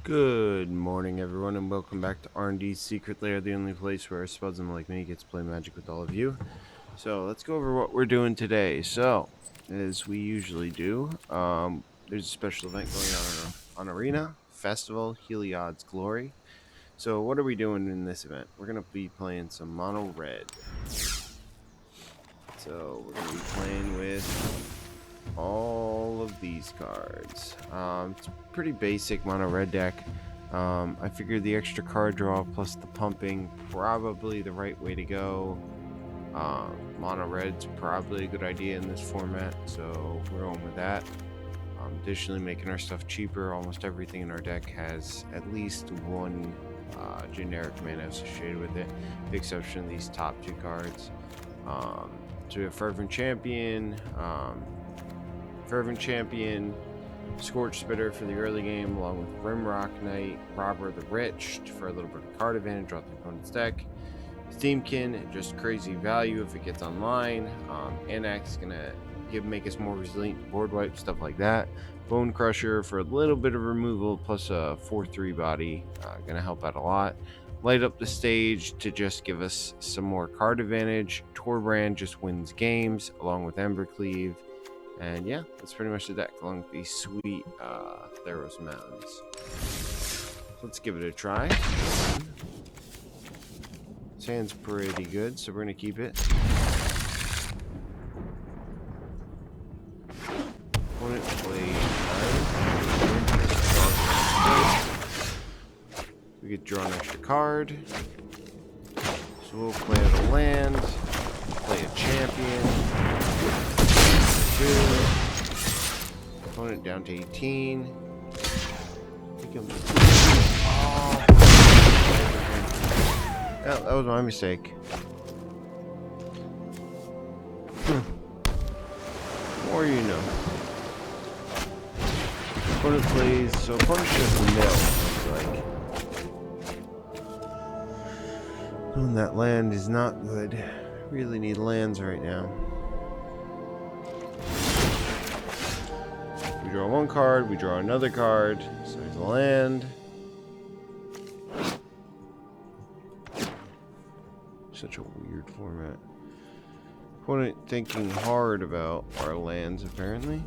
Good morning, everyone, and welcome back to R&D's Secret Lair, the only place where a Spuzzem like me gets to play Magic with all of you. So let's go over what we're doing today. So, as we usually do, there's a special event going on Arena Festival, Heliod's Glory. So what are we doing in this event? We're going to be playing some Mono Red. So we're going to be playing with all of these cards. It's a pretty basic Mono Red deck. I figured the extra card draw plus the pumping probably the right way to go. Mono Red's probably a good idea in this format, so we're going with that. Additionally, making our stuff cheaper. Almost everything in our deck has at least one generic mana associated with it, with the exception of these top two cards. So we have Fervent Champion, Scorch Spitter for the early game, along with Rimrock Knight, Robber the Rich for a little bit of card advantage off the opponent's deck. Steamkin, just crazy value if it gets online. Anax is gonna make us more resilient to board wipe, stuff like that. Bone Crusher for a little bit of removal plus a 4/3 body, gonna help out a lot. Light Up the Stage to just give us some more card advantage. Torbrand just wins games along with Embercleave. And yeah, that's pretty much the deck, along with these sweet Theros Mountains. Let's give it a try. This hand's pretty good, so we're going to keep it. Opponent played 9. We could draw an extra card. So we'll play out a land, play a champion. Opponent down to 18. Oh, that was my mistake. More you know. Opponent plays, so opponent's just mill. Like, oh, that land is not good. Really need lands right now. We draw one card, we draw another card, so there's a land. Such a weird format. Opponent thinking hard about our lands, apparently.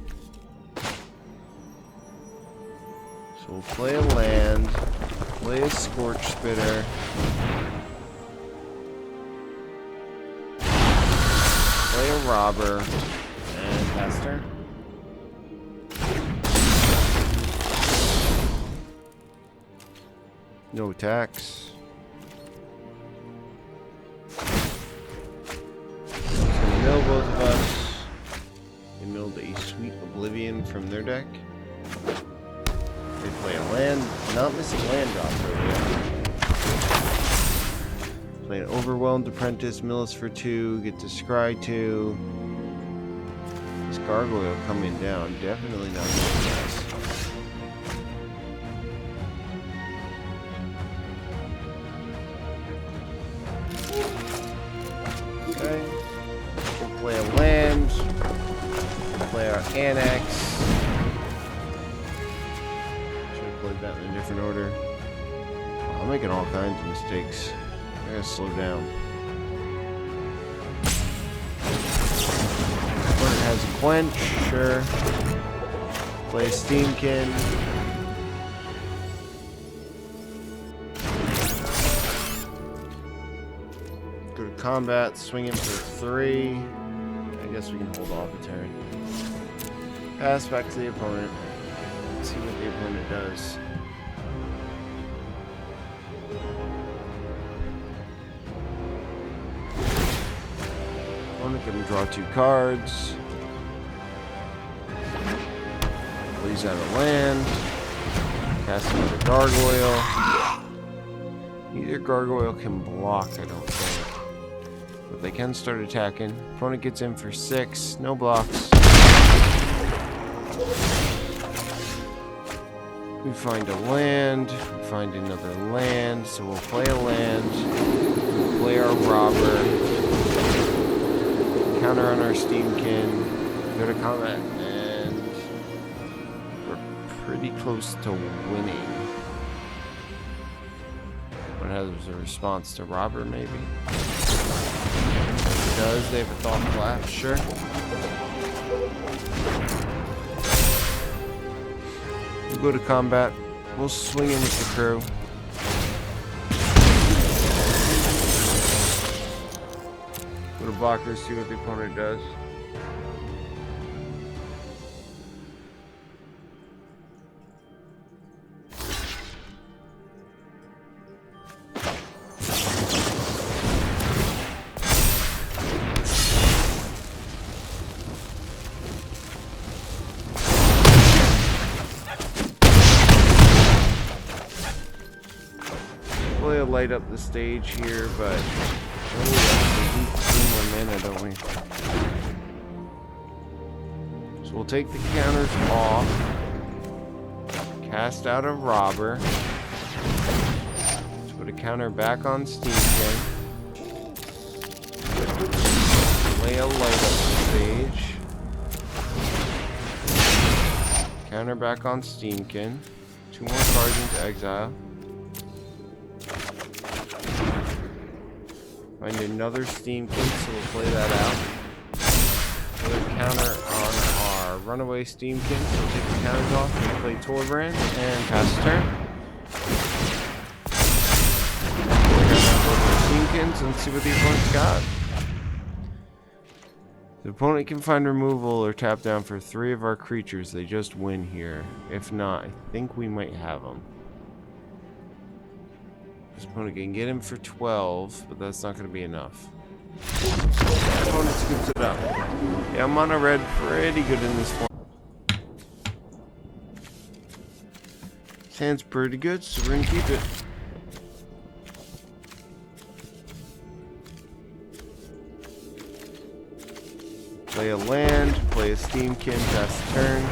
So we'll play a land, play a Scorch Spitter, play a Robber, and pass turn. No attacks. Mill both of us. They milled a Sweet Oblivion from their deck. They play a land, not missing land drops right here. Play an Overwhelmed Apprentice, mill us for 2, get to scry 2. This Gargoyle coming down, definitely not good guys. Okay. We'll play a land. We'll play our Annex. Should have played that in a different order. Oh, I'm making all kinds of mistakes. I gotta slow down. Opponent has a Quench, sure. Play a Steamkin. Go to combat, swing him for 3. I guess we can hold off a turn. Pass back to the opponent. See what the opponent does. Opponent can draw 2 cards. Plays out a land. Cast another Gargoyle. Neither Gargoyle can block, I don't think. But they can start attacking. Opponent gets in for 6. No blocks. We find a land. We find another land. So we'll play a land. We'll play our Robber. Counter on our Steamkin. Go to combat. And we're pretty close to winning. One has a response to robber, maybe. Does they have a thought collapse? Sure. We'll go to combat. We'll swing in with the crew. Go to blockers, see what the opponent does. Light up the stage here, but we need 3 more mana, don't we? So we'll take the counters off, cast out a robber, let's put a counter back on Steamkin, lay a light up the stage, counter back on Steamkin, 2 more cards into exile. Find another Steamkin, so we'll play that out. Another counter on our runaway Steamkin, so we'll take the counters off and play Torbrand and pass the turn. We're gonna have both our Steamkins and see what the opponent's got. The opponent can find removal or tap down for 3 of our creatures. They just win here. If not, I think we might have them. This opponent can get him for 12, but that's not going to be enough. Opponent scoops it up. Yeah, I'm on a red pretty good in this form. This hand's pretty good, so we're going to keep it. Play a land, play a Steamkin, pass the turn.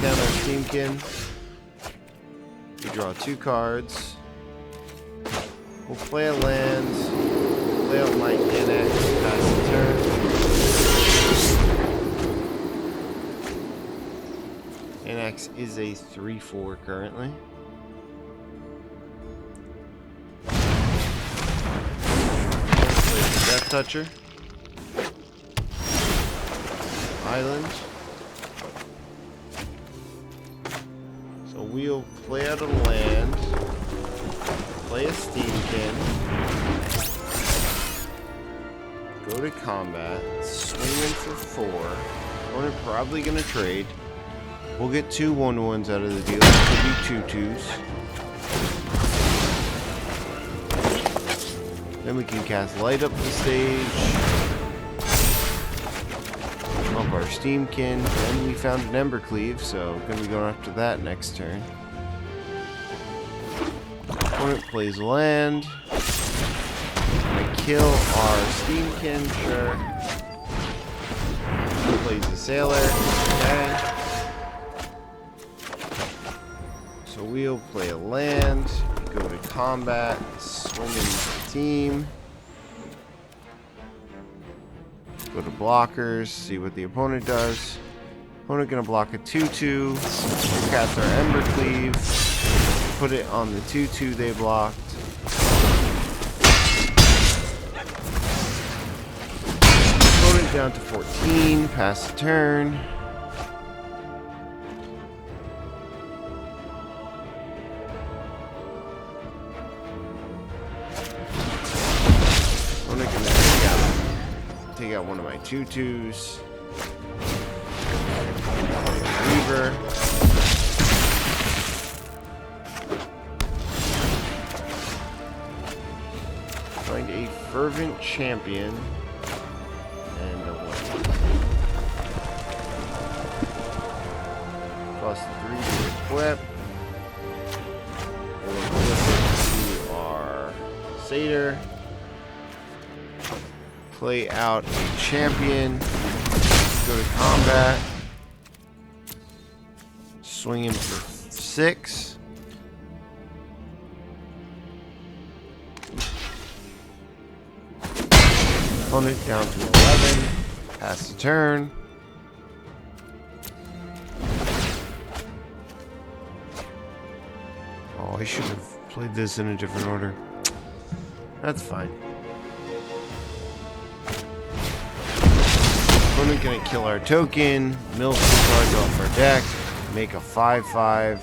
Down our Steamkin. We draw 2 cards. We'll play a land. Play out my NX. Pass the turn. NX is a 3/4 currently. Play the Death Toucher. Island. We'll play out a land, play a Steamkin, go to combat, swing in for 4. Opponent probably gonna trade. We'll get 2 1/1s out of the deal. It could be 2 2s. Then we can cast light up the stage. Up our Steamkin, and we found an Embercleave, so gonna be going after that next turn. Opponent plays land. Gonna kill our Steamkin, sure. Plays the Sailor, okay. So we'll play a land, go to combat, swing in the team. Go to blockers, see what the opponent does. Opponent gonna block a 2/2. We'll cast our Embercleave. Put it on the 2/2 they blocked. Opponent down to 14. Pass the turn. Opponent gonna take out one of my 2/2s. Reaver. Find a Fervent Champion. And a 1. Cost 3 to equip. We'll equip it to our Satyr. Play out a champion, go to combat, swing him for 6. Opponent down to 11. Pass the turn. Oh, I should have played this in a different order. That's fine. Opponent gonna kill our token, mill some cards off our deck, make a 5/5.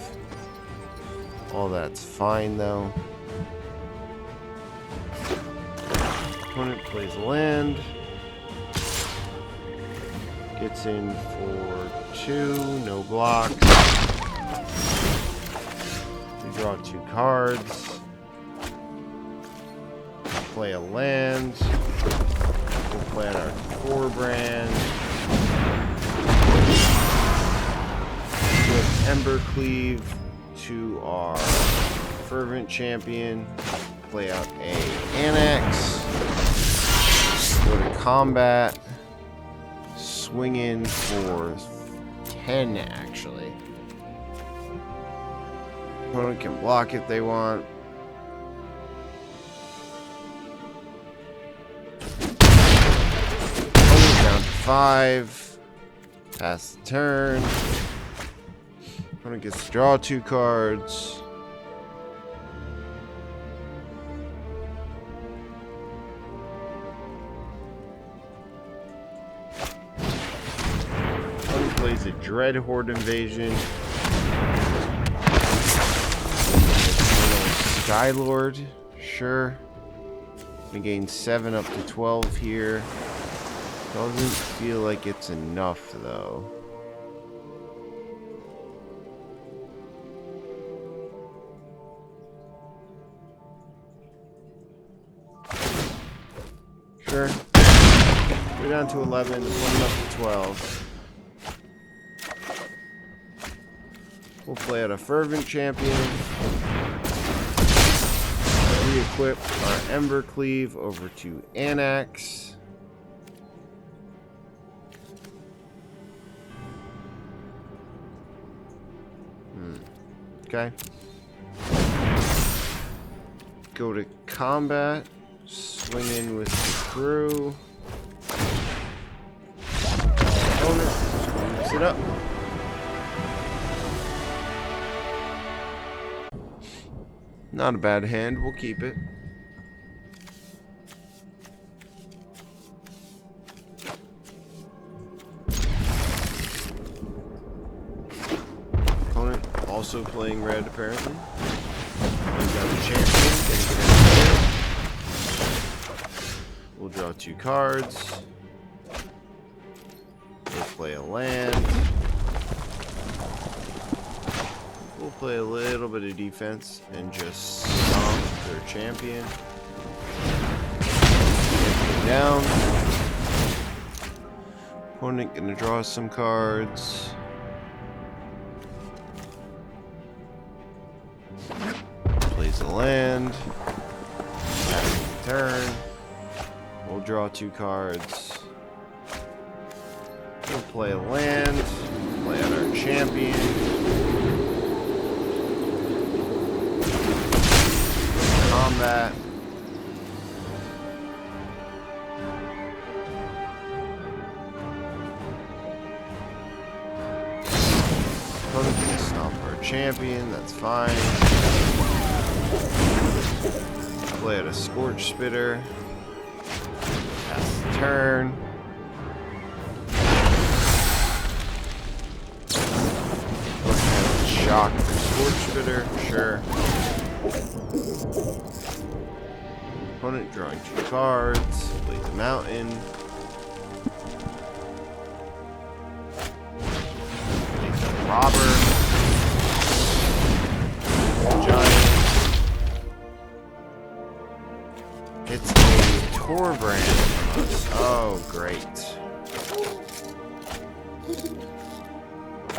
All that's fine though. Opponent plays a land. Gets in for 2, no blocks. We draw 2 cards. Play a land. We'll play out our core brand. With Ember Cleave to our Fervent Champion. Play out a Annex. Go to combat. Swing in for 10 actually. Opponent can block if they want. Opponent down to 5. Pass the turn. Opponent gets to draw 2 cards. Opponent plays a Dread Horde Invasion. Skylord, sure. We gain 7 up to 12 here. Doesn't feel like it's enough though. Sure. We're down to 11, 1 up to 12. We'll play out a Fervent Champion. Re-equip our Ember Cleave over to Annex. Okay. Go to combat. Swing in with the crew. Opponent screws it up. Not a bad hand, we'll keep it. Opponent also playing red apparently. We've got a champion, gonna get in there. We'll draw 2 cards. We'll play a land. We'll play a little bit of defense and just stomp their champion. Get down. Opponent gonna draw some cards. Plays a land. Pass the turn. We'll draw 2 cards. We'll play a land. Play out our champion. Combat. Opponent can stomp our champion, that's fine. Play out a Scorch Spitter. Pass the turn. Let's have a shock for Scorch Spitter, sure. Opponent drawing 2 cards. Play the mountain. Play the robber. Giant. It's a Tor brand. Oh, great.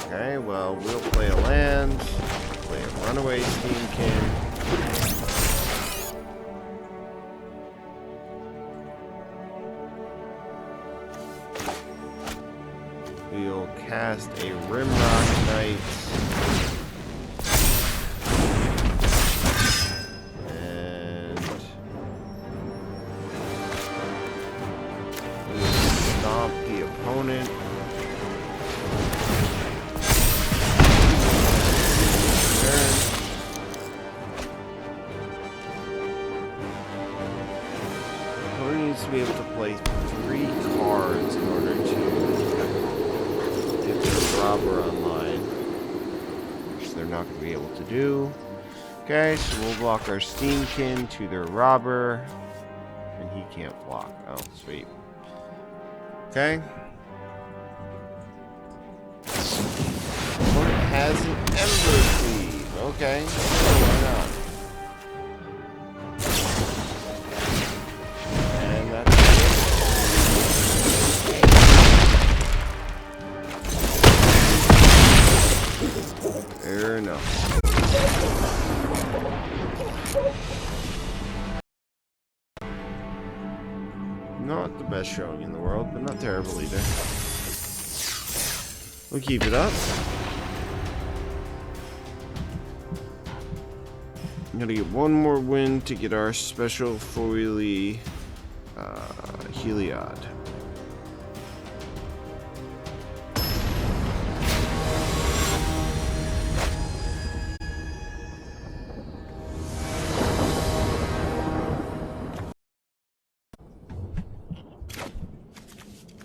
Okay, well, we'll play a land. Play a Runaway Steamkin. We'll cast a Rimrock Knight. And has to be able to play 3 cards in order to get their robber online, which they're not going to be able to do. Okay, so we'll block our Steamkin to their robber, and he can't block. Oh, sweet. Okay. Opponent has an Ember Cleave. Okay, why not? And that's it. Fair enough. Not the best showing in the world, but not terrible either. We'll keep it up. I'm gonna get one more win to get our special foily Heliod.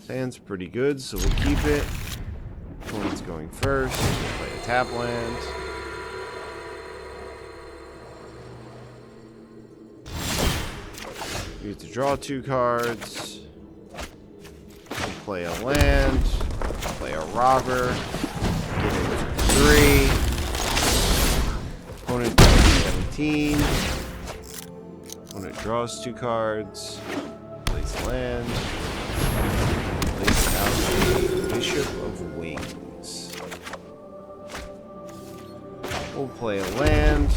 Sand's pretty good, so we'll keep it. Opponent's going first. We'll play a tap land. We have to draw 2 cards. We'll play a land. Play a robber. Get into 3. Opponent does 17. Opponent draws 2 cards. Plays a land. Plays out a Bishop of Wings. We'll play a land.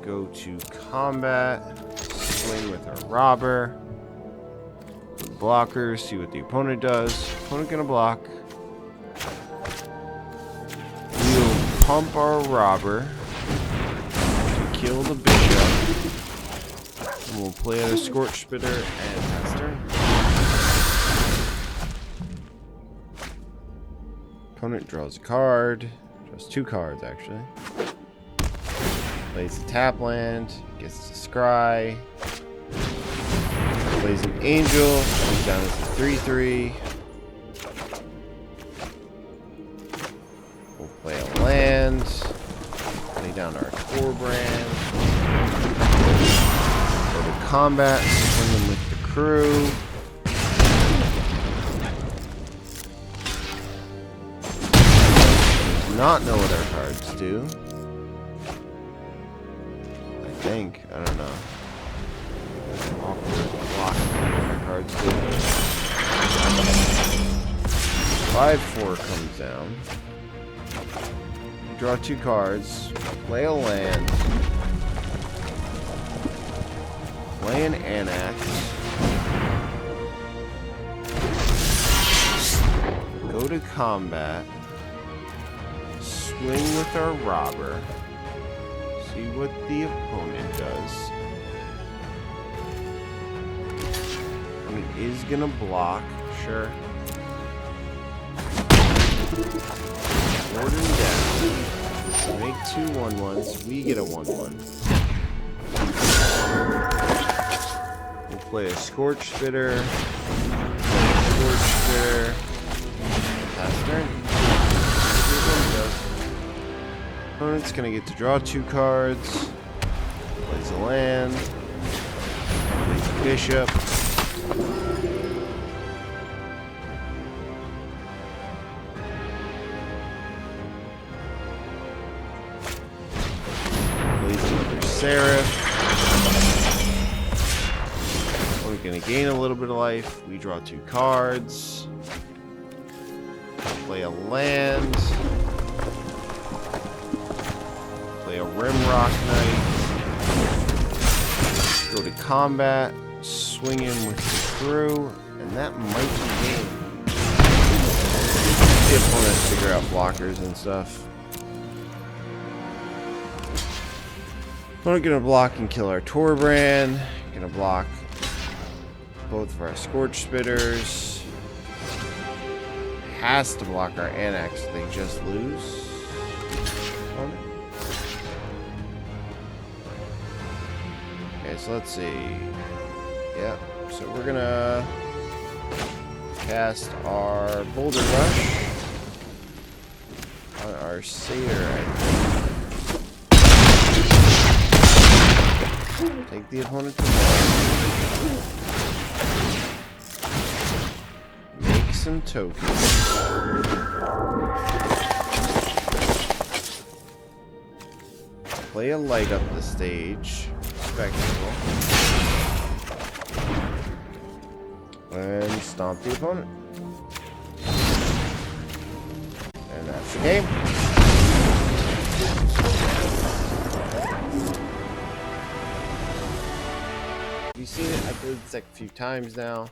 Go to combat. Swing with our robber. Blockers. See what the opponent does. Opponent gonna block. We'll pump our robber to kill the bishop. And we'll play a Scorch Spitter and pass turn. Opponent draws a card. Draws 2 cards actually. Plays a tap land, gets to scry. Plays an angel, comes down as a 3/3. We'll play a land. Play down our Torbrand. Go to combat, swing them with the crew. Does not know what our cards do. I don't know. Awkward block my cards do. 5/4 comes down. Draw 2 cards. Play a land. Play an Anax. Go to combat. Swing with our robber. See what the opponent does. Opponent is gonna block, sure. Warden down. Make 2 1/1s. We get a 1/1. We'll play a Scorch Spitter. Scorch Spitter. Pass turn. Opponent's gonna get to draw 2 cards. Plays a land. Plays a bishop. Plays another Seraph. We're gonna gain a little bit of life. We draw 2 cards. Play a land. Play a Rimrock Knight. Go to combat. Swing him with the crew. And that might be game. The opponent figure out blockers and stuff. We're gonna block and kill our Torbrand. Gonna block both of our Scorch Spitters. Has to block our Annex. They just lose. so let's see. Yeah, so we're gonna cast our Boulder Rush on our Satyr, I think. Take the opponent to 1. Make some tokens. Play a light up the stage. Respectable. And stomp the opponent. And that's the game. You've seen it. I've played this deck a few times now.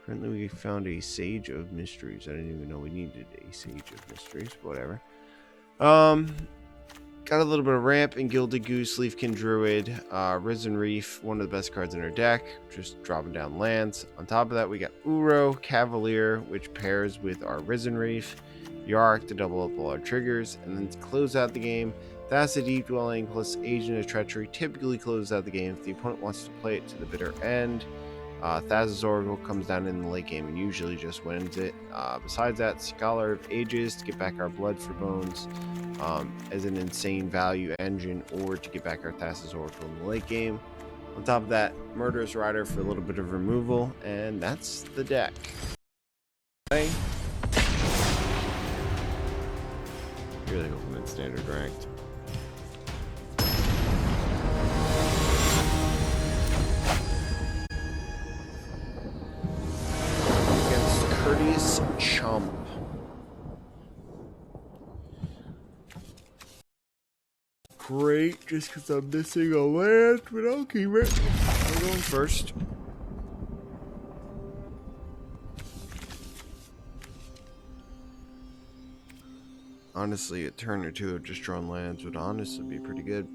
Currently, we found a Sage of Mysteries. I didn't even know we needed a Sage of Mysteries. Whatever. Got a little bit of Ramp and Gilded Goose, Leafkin Druid, Risen Reef, one of the best cards in our deck, just dropping down lands. On top of that, we got Uro, Cavalier, which pairs with our Risen Reef, Yark to double up all our triggers, and then to close out the game, that's a Deep Dwelling plus Agent of Treachery typically closes out the game if the opponent wants to play it to the bitter end. Thassa's Oracle comes down in the late game and usually just wins it. Besides that, Scholar of Ages to get back our Blood for Bones as an insane value engine, or to get back our Thassa's Oracle in the late game. On top of that, Murderous Rider for a little bit of removal, and that's the deck. Okay. Really hoping it's standard ranked. Courteous Chump. Great, just because I'm missing a land, but I'll keep it. I'm going first. Honestly, a turn or two of just drawn lands would honestly be pretty good.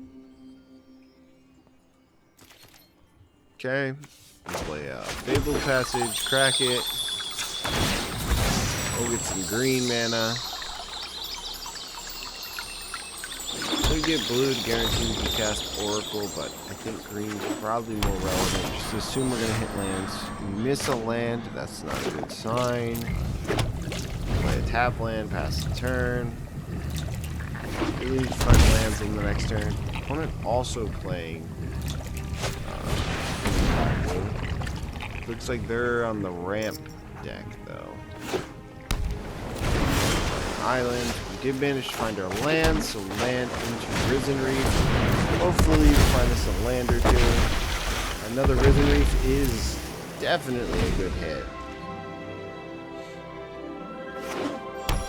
Okay, we'll play Fabled Passage, crack it. We'll get some green mana. We get blue to guarantee we can cast Oracle, but I think green's probably more relevant. Just assume we're gonna hit lands. We miss a land, that's not a good sign. Play a tap land, pass the turn. Really find lands on the next turn. Opponent also playing. Looks like they're on the ramp deck though. Island. We did manage to find our land, so land into Risen Reef. Hopefully we'll find us a land or two. Another Risen Reef is definitely a good hit.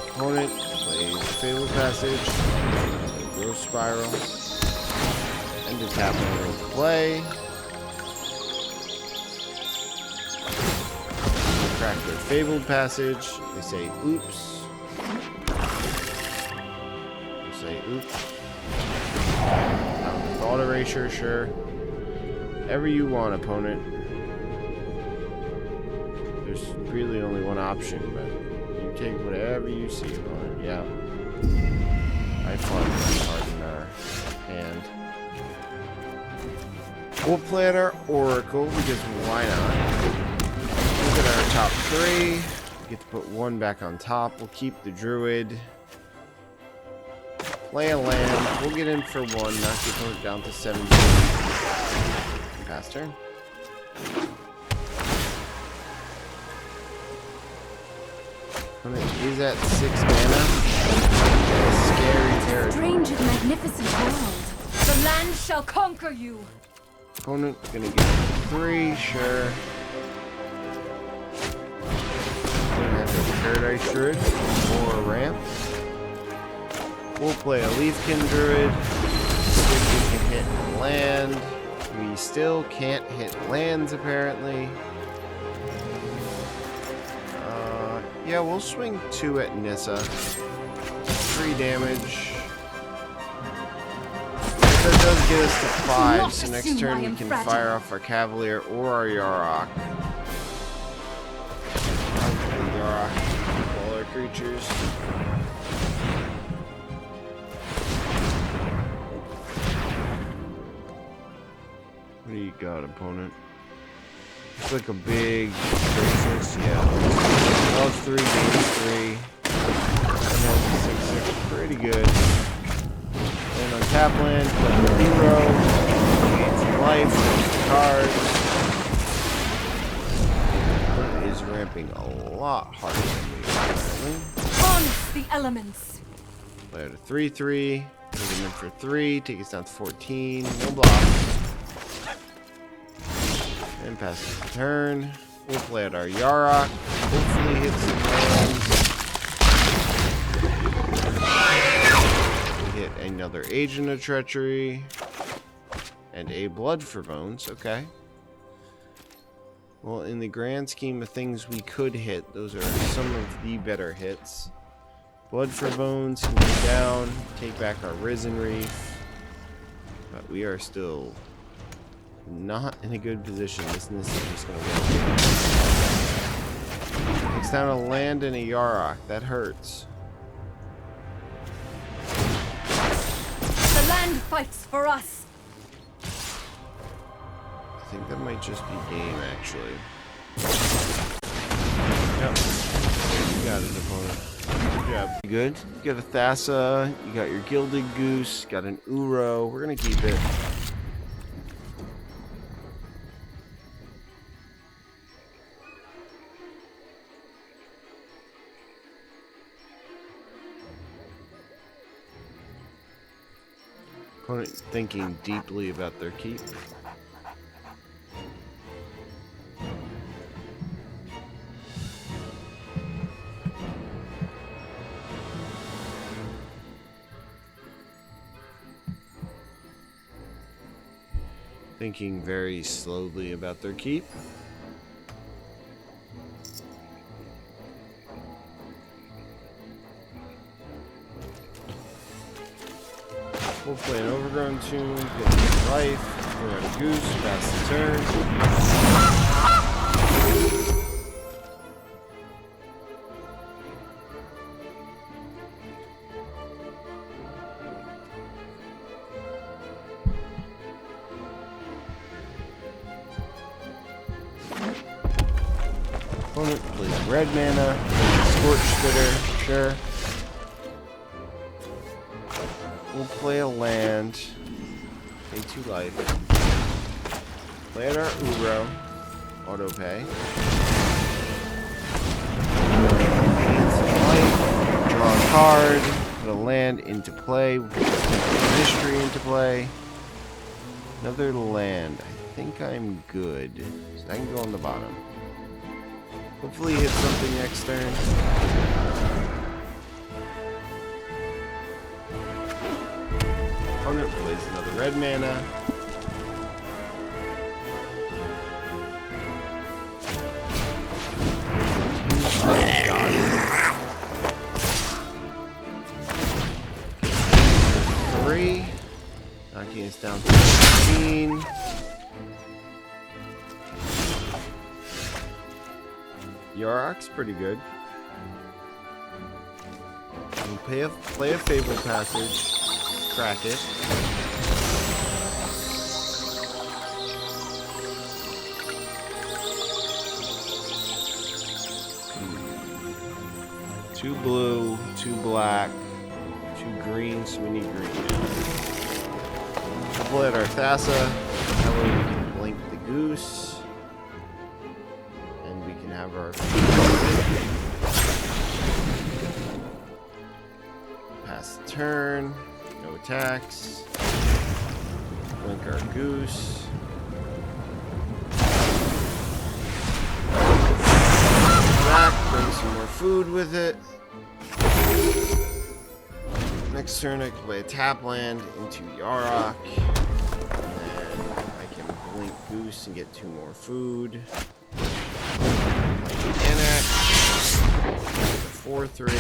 Opponent plays Fabled Passage, Growth Spiral, and to tap on the play. Crack their Fabled Passage. They say oops. Say oops. Thought Erasure, sure. Whatever you want, opponent. There's really only one option, but you take whatever you see, opponent. Yeah. By far the best card in our hand. We'll play our Oracle because why not? Look at our top 3. We get to put 1 back on top. We'll keep the Druid. Play a land. We'll get in for 1. Knock the opponent down to 17. Pass turn. Opponent is at 6 mana. Scary territory. Strange and magnificent world. The land shall conquer you. Opponent gonna get 3, sure. Paradise Druid or Ramp. We'll play a Leafkin Druid. If we can hit land. We still can't hit lands apparently. Yeah, we'll swing 2 at Nissa. 3 damage. That does get us to 5, so next turn we can fire off our Cavalier or our Yarok. All our creatures. What do God, opponent. It's like a big crisis. Yeah. Loves 3, gains 3. And then 6/6. Pretty good. And on tap land, play 0. Gain some life. Draws the cards. Opponent is ramping a lot harder than me, apparently. Harness the elements. Play out a 3/3. Take him in for 3. Take us down to 14. No blocks. And pass the turn. We'll play out our Yarok. Hopefully hit some lands. We hit another Agent of Treachery. And a Blood for Bones. Okay. Well, in the grand scheme of things we could hit, those are some of the better hits. Blood for Bones can go down. Take back our Risen Reef. But we are still not in a good position. This is just going to win. Takes down a land and a Yarok. That hurts. The land fights for us. I think that might just be game, actually. Yep. You got it, opponent. Good job. You good? You got a Thassa. You got your Gilded Goose. Got an Uro. We're going to keep it. Opponent thinking deeply about their keep. Thinking very slowly about their keep. We'll play an Overgrown Tomb, get some life, throw out a Goose, pass the turn. Opponent plays red mana, Scorch Spitter, sure. We'll play a land, pay 2 life. Play out our Uro, auto pay. Gain some life, draw a card, put a land into play, put Mystery into play. Another land. I think I'm good. So I can go on the bottom. Hopefully hit something next turn. Opponent plays another red mana. Oh god. 3. Knocking us down to 15. Yarok's pretty good. We'll play a Fable Passage. Crack it. Two blue, 2 black, 2 green, so we need green. We'll play out our Thassa. That way we can blink the Goose. And we can have our pass the turn. No attacks. Blink our Goose. Back, bring some more food with it. Next turn I can play a tap land into Yarok. And then I can blink Goose and get 2 more food. Anax. 4/3.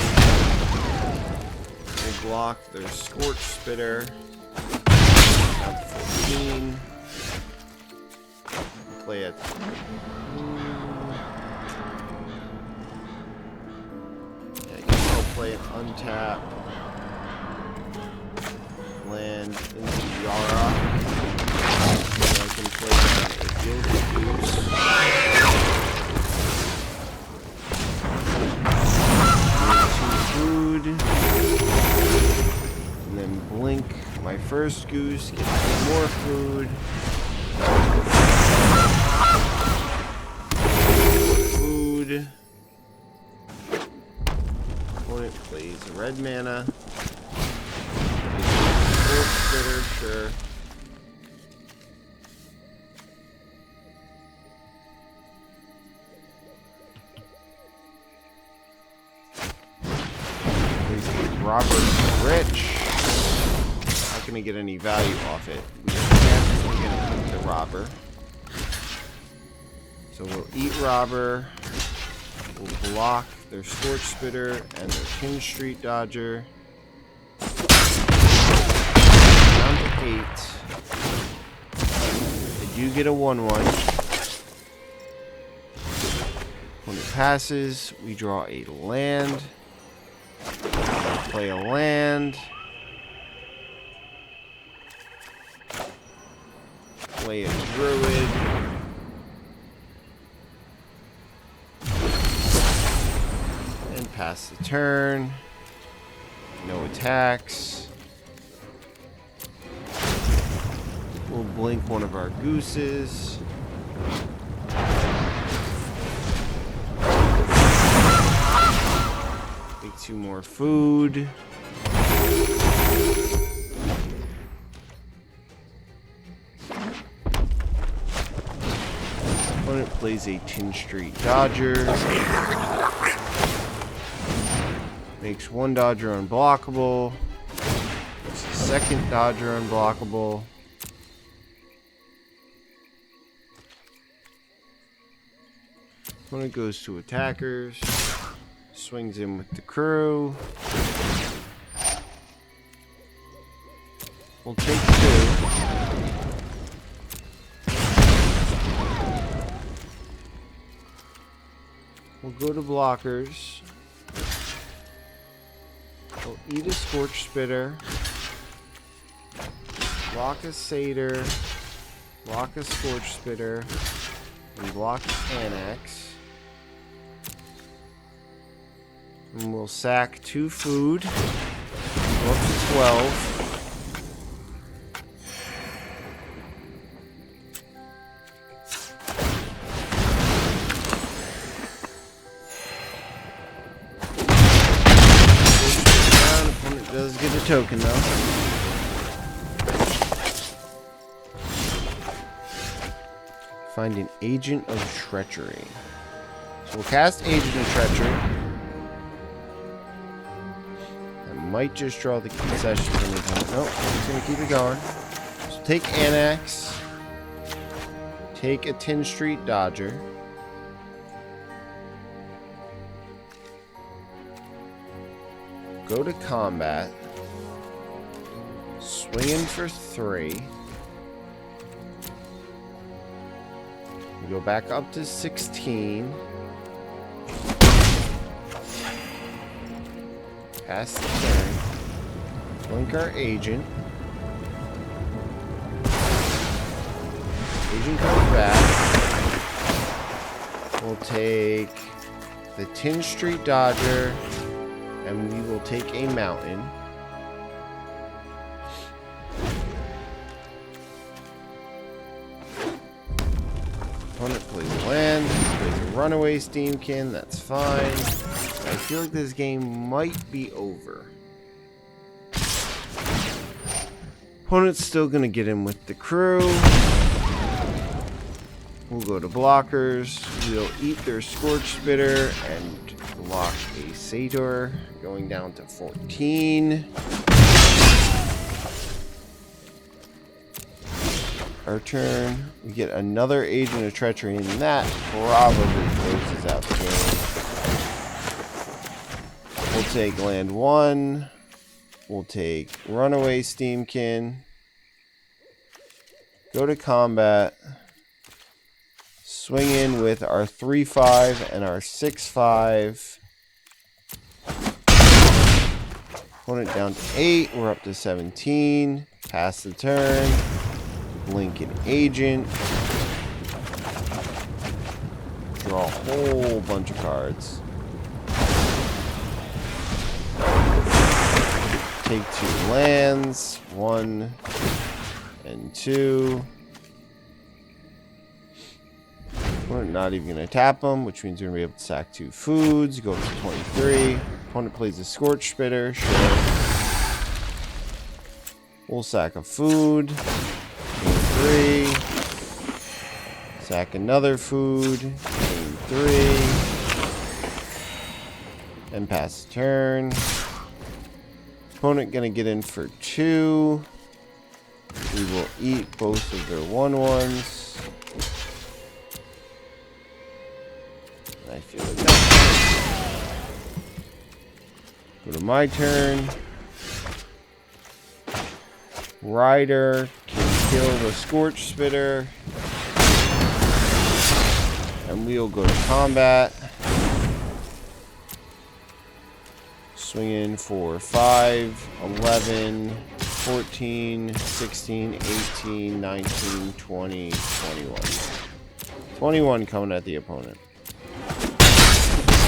We'll block their Scorch Spitter. Down to 14. Play it. Yeah, I guess I'll play an untap. Land into Yarok. And I can play down blink. My first goose gets more food. Food. Opponent plays a red mana. Scorch Spitter, sure. Robert Rich. Not gonna get any value off it. We are definitely gonna eat the robber. So we'll eat robber. We'll block their Scorch Spitter and their Kin Street Dodger. Down to 8. They do get a 1/1. When it passes, we draw a land. Play a land. Play a druid. And pass the turn. No attacks. We'll blink one of our gooses. Take 2 more food. Opponent plays a Tin Street Dodger. Makes 1 Dodger unblockable. Makes a 2nd Dodger unblockable. Opponent goes to attackers. Swings in with the crew. We'll take 2. We'll go to blockers. We'll eat a Scorch Spitter. Block a Satyr. Block a Scorch Spitter. And block Annex. And we'll sack 2 food. Go up to 12. Opponent does get a token though. Find an Agent of Treachery. So we'll cast Agent of Treachery. Might just draw the concession from the opponent. Nope, I'm just gonna keep it going. So take Annex. Take a Tin Street Dodger. Go to combat. Swing in for 3. We go back up to 16. Pass the turn. Blink our agent. Agent comes back. We'll take the Tin Street Dodger, and we will take a mountain. Opponent plays land, plays a runaway Steamkin, that's fine. I feel like this game might be over. Opponent's still gonna get in with the crew. We'll go to blockers. We'll eat their Scorch Spitter and block a Satyr, going down to 14. Our turn. We get another Agent of Treachery, and that probably closes out the game. We'll take land 1. We'll take Runaway Steamkin. Go to combat. Swing in with our 3/5 and our 6/5. Opponent down to 8. We're up to 17. Pass the turn. Blink an agent. Draw a whole bunch of cards. Take 2 lands. 1 and 2. We're not even going to tap them, which means we're going to be able to sack 2 foods. Go up to 23. Opponent plays a Scorch Spitter. Sure. We'll sack a food. 3. Sack another food. 3. And pass the turn. Opponent going to get in for 2. We will eat both of their 1/1s. I feel like that's go to my turn. Rider can kill the Scorch Spitter. And we'll go to combat. Swing in for 5, 11, 14, 16, 18, 19, 20, 21. 21 coming at the opponent.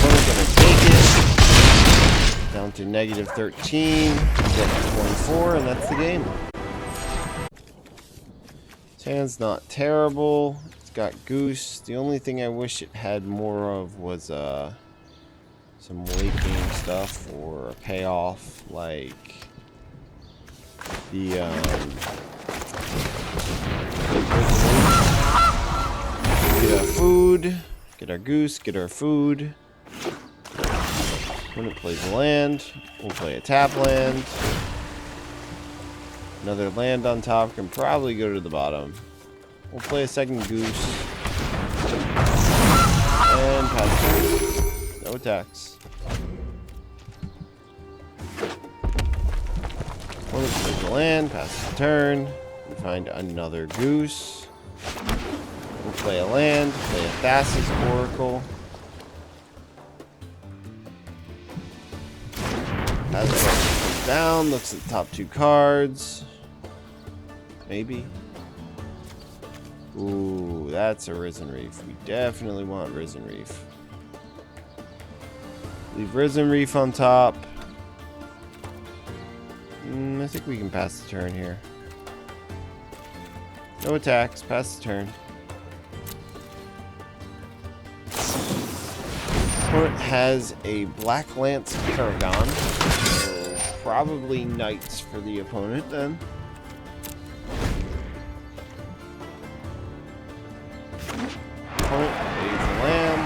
Opponent's gonna take it. Down to -13. Get to 24, and that's the game. His hand's not terrible. It's got Goose. The only thing I wish it had more of was some late game stuff or a payoff like the get our food, get our goose, get our food. Opponent plays a land, we'll play a tap land. Another land on top can probably go to the bottom. We'll play a second goose. And pass turn. No attacks. Opponent plays a land, passes the turn. We find another goose. We'll play a land, play a Thassa's Oracle. As it comes down, looks at the top 2 cards. Maybe. Ooh, that's a Risen Reef. We definitely want Risen Reef. Leave Risen Reef on top. I think we can pass the turn here. No attacks, pass the turn. Opponent has a Black Lance Paragon. So probably Knights for the opponent then. Opponent plays a land.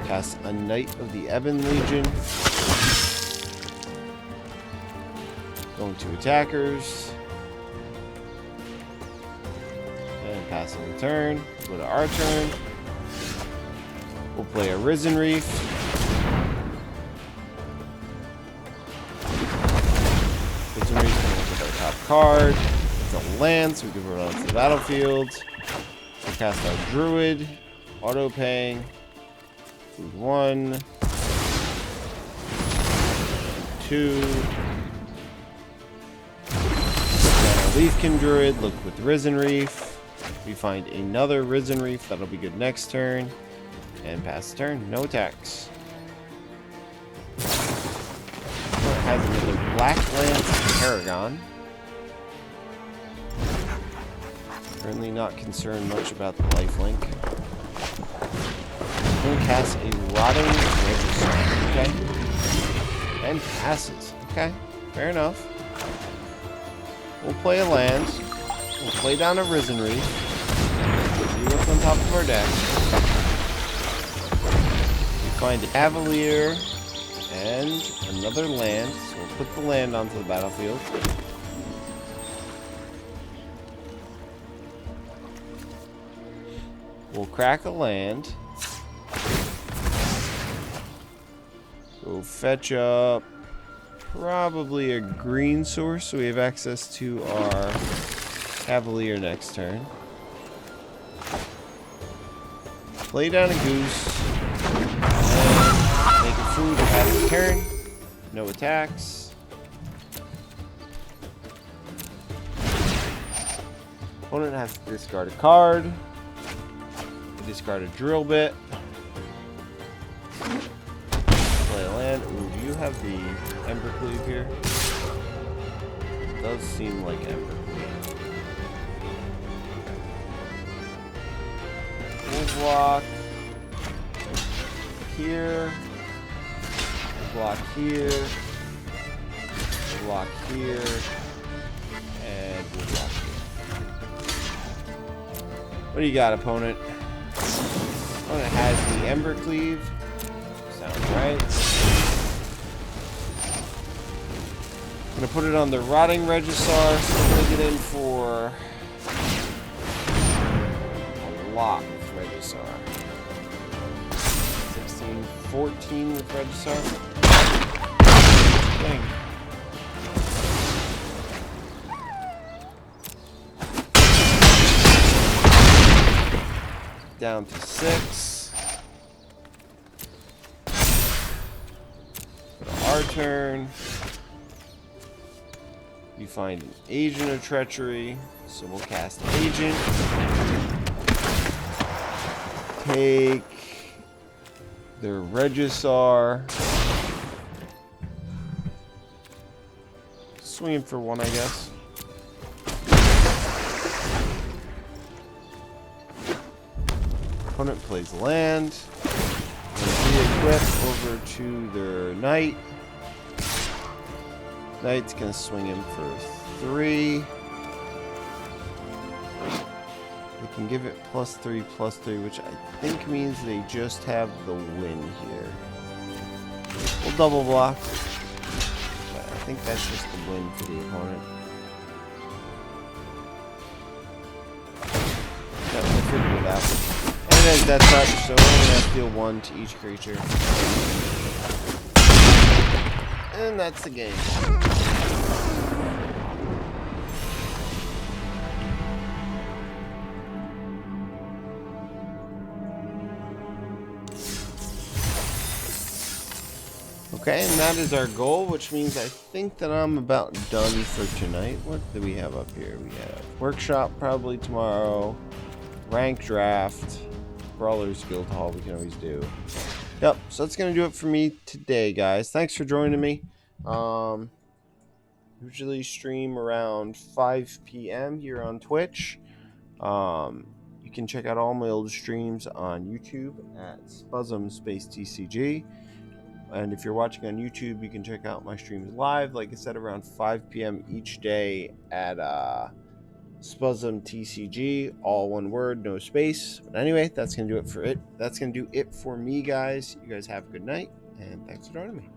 Cast a Knight of the Ebon Legion. Going to attackers. And passing the turn. Go to our turn. We'll play a Risen Reef. Risen Reef can look at our top card. It's a land, so we can run onto the battlefield. We'll cast our Druid. Auto paying. Food 1. 2. Leafkin Druid, look with Risen Reef. We find another Risen Reef, that'll be good next turn. And pass the turn, no attacks. Has another Black Lance Paragon. Currently not concerned much about the lifelink. We'll cast a Rotting Register, okay? And passes, okay? Fair enough. We'll play a land. We'll play down a Risen Reef. See what's on top of our deck. We find a Cavalier and another land. So we'll put the land onto the battlefield. We'll crack a land. Go fetch up. Probably a green source, so we have access to our Cavalier next turn. Play down a goose. And make a food to pass the turn. No attacks. Opponent has to discard a card. We discard a drill bit. do have the Ember Cleave here. It does seem like Ember Cleave. We'll block here. Block here. Block here. And we'll block here. What do you got, opponent? Opponent has the Ember Cleave. Sounds right. I'm gonna put it on the Rotting Regisar, so I'm gonna get in for a lot with Regisar. 16, 14 with Regisar. Dang. Down to 6. Go to our turn. You find an Agent of Treachery, so we'll cast Agent. Take their Regisar. Swing him for 1, I guess. Opponent plays land. Re-equip over to their Knight. Knight's gonna swing him for 3. They can give it +3/+3, which I think means they just have the win here. We'll double block. But I think that's just the win for the opponent. Yeah, we'll figure it out. And it has Death Touch, so we're only have to deal 1 to each creature. And that's the game. Okay, and that is our goal, which means I think that I'm about done for tonight. What do we have up here? We have workshop probably tomorrow, rank draft, Brawlers Guild Hall we can always do. Yep, so that's going to do it for me today, guys. Thanks for joining me. Usually stream around 5 p.m. here on Twitch. You can check out all my old streams on YouTube at Spuzzem _TCG. And if you're watching on YouTube, you can check out my streams live, like I said, around 5 p.m. each day at Spuzzem TCG, all one word, no space. But anyway, that's gonna do it for it. That's gonna do it for me, guys. You guys have a good night, and thanks for joining me.